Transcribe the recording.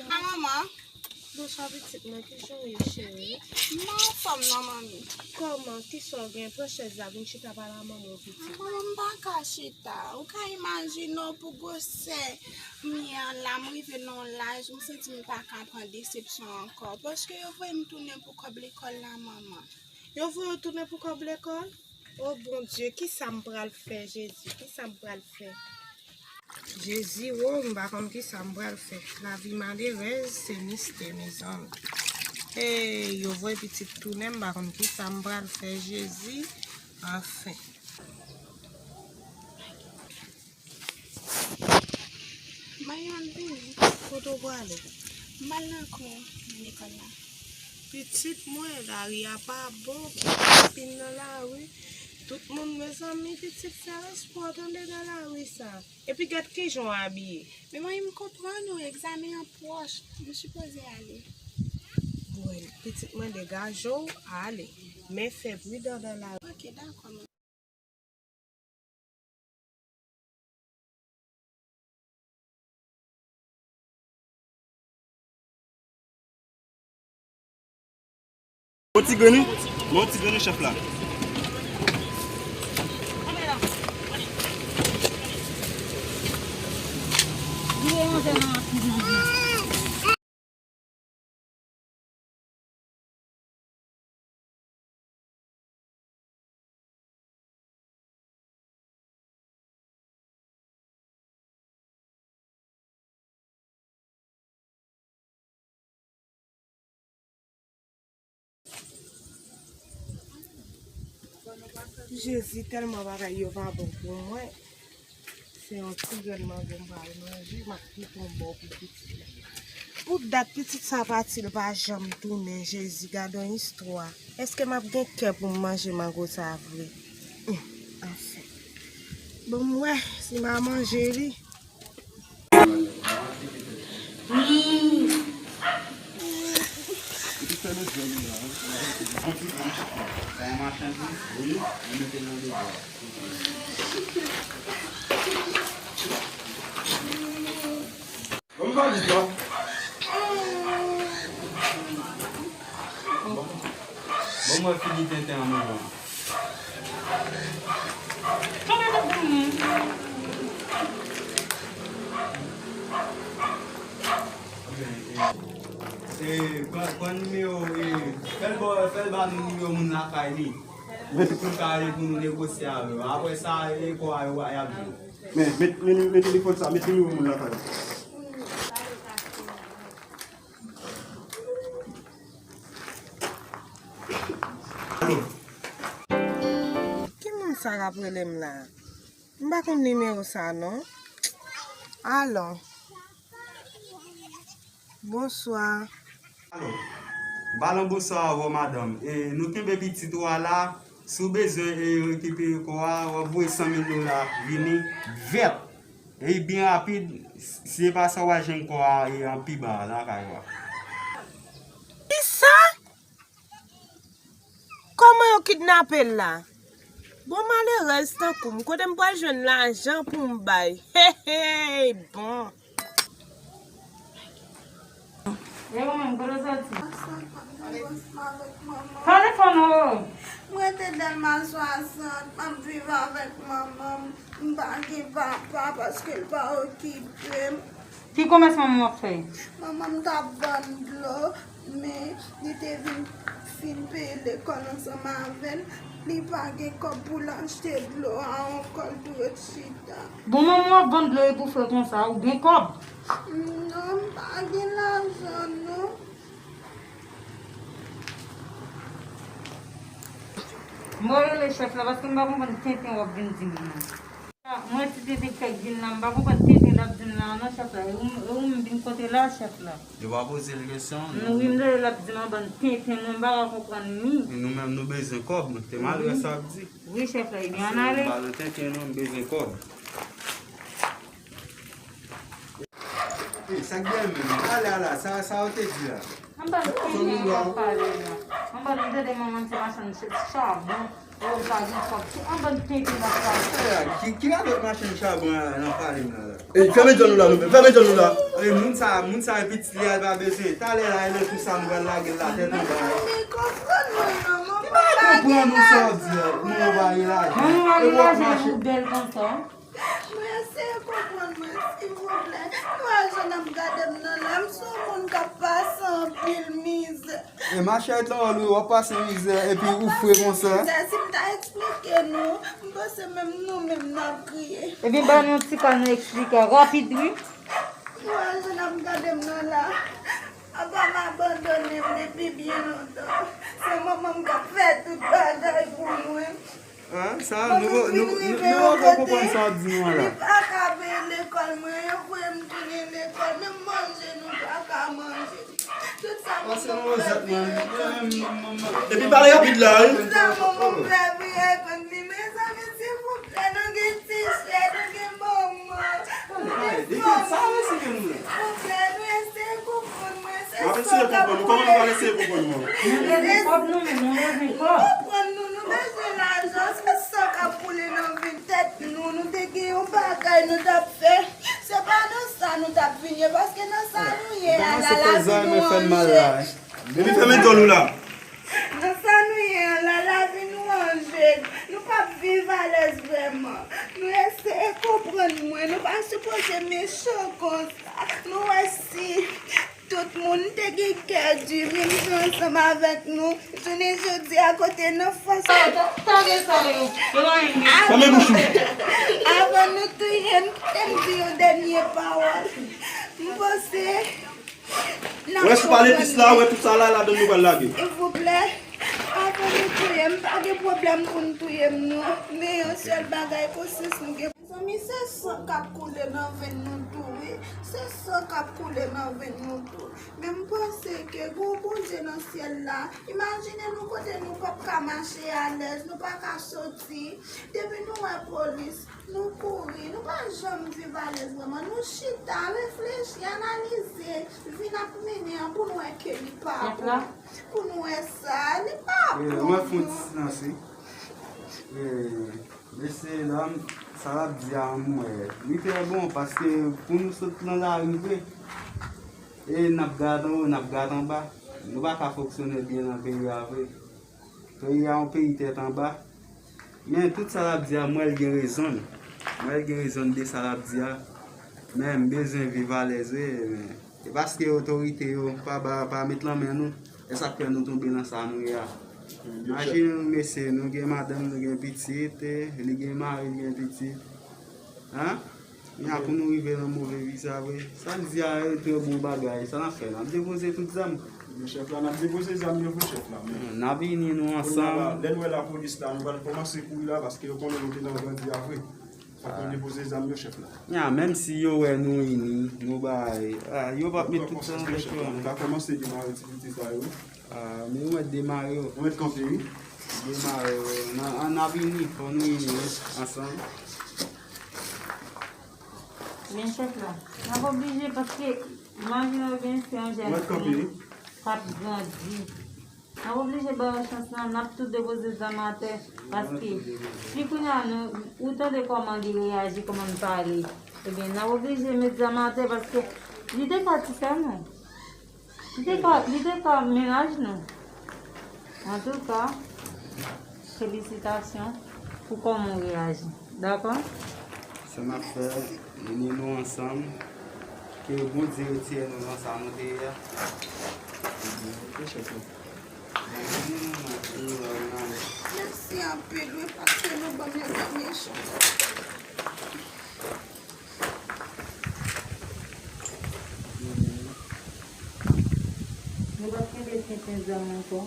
Maman, bonsoir petite, moi qui suis chérie. non femme non mamie. Comment qui sont bien pour chez Zavin chita par la maman petite. Maman pas cachita. Ou ka imagine pour gosser mien la m'rive non l'âge, me senti me pas qu'à prendre déception encore parce que yo voulait me tourner pour comme l'école la maman. Yo vous retourner pour comme l'école? Oh bon Dieu, qui ça me pral faire Jésus? Qui ça me pral faire? Jésus, oh, m'pa comme qui ça me pral faire. La vie malheureuse, c'est mystère mes amis. Hey, yo voyez petite tourner, m'pa comme qui ça me pral faire Jésus. Enfin. Mayan vini. Faut voir aller. Mal ko l'école là. Petite moi, la rue a pas bon, pin dans la rue. Tout le monde, mes amis, petite, ça reste pour attendre dans la rue, ça. Et puis, regarde qui sont habillés. Mais moi, il me comprend, nous, examen en proche. Je suis supposée aller. Ouais, petite, moi, des gars, aller. Mais fais bruit dans la rue. Ok, d'accord. Mon petit gagné, chef là. Jésus, tellement bagaille, yo pas bon pour moi. C'est un petit gouvernement que je vais manger, ma petite tombe pour petite. Pour date petite, ça va-t-il pas jamais tourner, Jésus, garde une histoire. Est-ce que m'a bien cœur pour manger ma grosse avouée? Enfin. Bon, moi, si m'a mangé, lui. Vamos lá, então. Vamos finir tentar a mão. Quando meu meu na cair com cara com negociável, a essa é qual é o abrir. Mais mettez les photos, ça, mettez-les où mon lapin. Qui moun sa rappelem là? M'pa kon numéro ça non? Allons. Bonsoir. Alors, ballon bonsoir madame. Et nous qui petit toi là, sous besoin et récupérer quoi, vous 100 000 $, venir vert. Et bien rapide, c'est pas ça va j'ai quoi et en plus bas là carrément. Qui ça? Comment yo kidnappé là? Bon malheureux tant comme quand me pas joindre l'argent pour me bail. Hey, bon. Téléphone. Moi, j'étais dans ma 60, je vivais avec maman, je ne pas papa parce qu'elle n'est pas occupée. Qui commence maman fait? Maman t'a vendu l'eau, mais il était venu payer l'école ensemble avec elle. Il n'a pas de quoi pour l'acheter de l'eau à l'école tout de suite. Bon maman vendre l'eau pour faire comme ça ou bien quoi? Non, pas de l'argent, non. Moi le chef là parce que je ne vais pas tenir au bien dire. Moi tu dis que je ne vais pas tenir la bien là non chef là. Où me bin côté là chef là. Je vais poser la question. Nous vim de la bien ban tenir nous pas comprendre ni. Nous-mêmes nous besoin cob, c'est malheureux ça dit. Oui chef là il vient aller. Bah le temps que nous besoin cob. Ça gagne, allez là, ça te dit là. An ban tintin wap pale la. An ban de maman se machan chabon. Ou bagay fok. An ban tintin wap pale. Ki la dot machin chabon nan pale mna la? Ferme jan nou la nou men, ferme jan nou la. Moun sa piti li al ba beze. Tale la ele tout sa nou va lage la tete nou ba. Mi kompran mwen nan mwen. Kompran nou sa di nou va yi la. An wak ilaje ou bel kon sa. Mwen se kompran mwen, s'il vous plaît. Mwen jen ap gade mnen la. Mson moun ka pasan pil mize. E machet lan ou wap pase mize epi ou fwe kon sa. Si mta explike nou, mwen se mèm nou mèm nan kriye. E bin ban nou ti kan nou explike rapide oui. Mwen jen ap gade mnen la. Aba m abandone m depi bien longtemps. Se maman m ka fè tout bagay pou mwen. Sa nou wak kompon sa di nou la. Li pa ka be l'ekol mwen, yo kwe m toune l'ekol, men manje nou pa ka manje. Tout sa m E pi pale rapide la. maman m previye kon li, men sa men s'il vous plaît, nou gen tishe, nou gen maman. Sa wè si gen nou la. Nou ese koupon mwen, se Mwen so se ka kompon nou, koman nou va lese kompon nou? Moun lezi kop nou men, moun lezi kop. Koupon nou beze l'ajans, se so ka poule nan vin tet nou te ge yon bagay nou tap fe. Se pa nan sa nou tap vinye, paske nan sa nou ye Koman la se la pezan vi me nou fè mal anje. la. Demi ferme jan nou la. Nan sa nou ye la vi nou anje. Nou pa vive a les vreman. Nou ese kompren mwen, nou pa suppose méchant kon sa. Nou esi tout moun te ge kè di, men ansam avèk nou. Jounen jodi a kote nou fos. Tage sa yo. Yo lan yon gen. Ferme bouchou. Avant nou touyen, tem di yo denye pawol. Mpose, Wè sou pale pis la, wè tout sa la la don nou va lage. s'il vous plaît, avant nou touyen, pa ge problem pou nou touyen nou. Me yon sel bagay posis nou ge. Zami, se son kap koule nan ven nou tou, se son kap koule nan ven nou tou. Men mpose ke go bouje nan siel la, imagine nou kote nou pap ka mache a lez, nou pa ka soti. Depi nou wè polis, nou kouri, nou pa jom vive a lez vreman, nou chita, reflechi, analize, vin ap mene an pou nou wè ke li pa pou nou wè sa, li pa pou Mwen foun nou. tis nan se. Bese dam, sa la di a mwen. Li te bon, paske pou nou sot lan la rive. E nap gadan ba. Nou ba ka foksyone bien nan peyi avre. Peyi an peyi tet an ba. Men tout sa la di a mwen gen rezon. Mwen gen rezon de sa la di a. Men bezon viva leze. E paske otorite yo pa met lan men nou. E sa kwen nou tombe nan sa nou ya. Imagine nou mese, nou gen madame, nou gen pitit, li gen mari, li gen pitit. Yan pou nou rive nan mouve vi sa ve. Sa di a tre bon bagay, sa nan fe nan depose tout zam. Chef la, nan depose zam yo pou chef la. Nan vini nou ansam. Len wè la polis la, nou van komanse kou la, paske yo konnen nou te nan bandi avre. Fa kon depose zam yo chef la. Yan, menm si yo wè nou ini, nou bay, yo va met tout sa nan chef la. vekyon. Nou va komanse di nan aktivite sa yo. Men ou met demare yo. On met kampe yo. Demare yo. Nan vini, pou nou ini ansam. Men chef la. Nan pa oblije paske imagine ou gen si an jen Mwen kampe yo. kap grandi. Nan pa oblije ba chans nan nap tout depose zamate paske si kounya nou ou tan de koman di reagi, koman pale. E ben nan pa oblije met zamate paske li de ka ti fè nou. Li de ka menaj nou. En tout ka, felicitasyon pou koman reagi. D'akon? Se na fe, meni nou ansam. Ke bon di retire nou ansam nou de ya. Merci un peu, lui, parce que nous sommes les amis. Nou va kende 15 an ankon.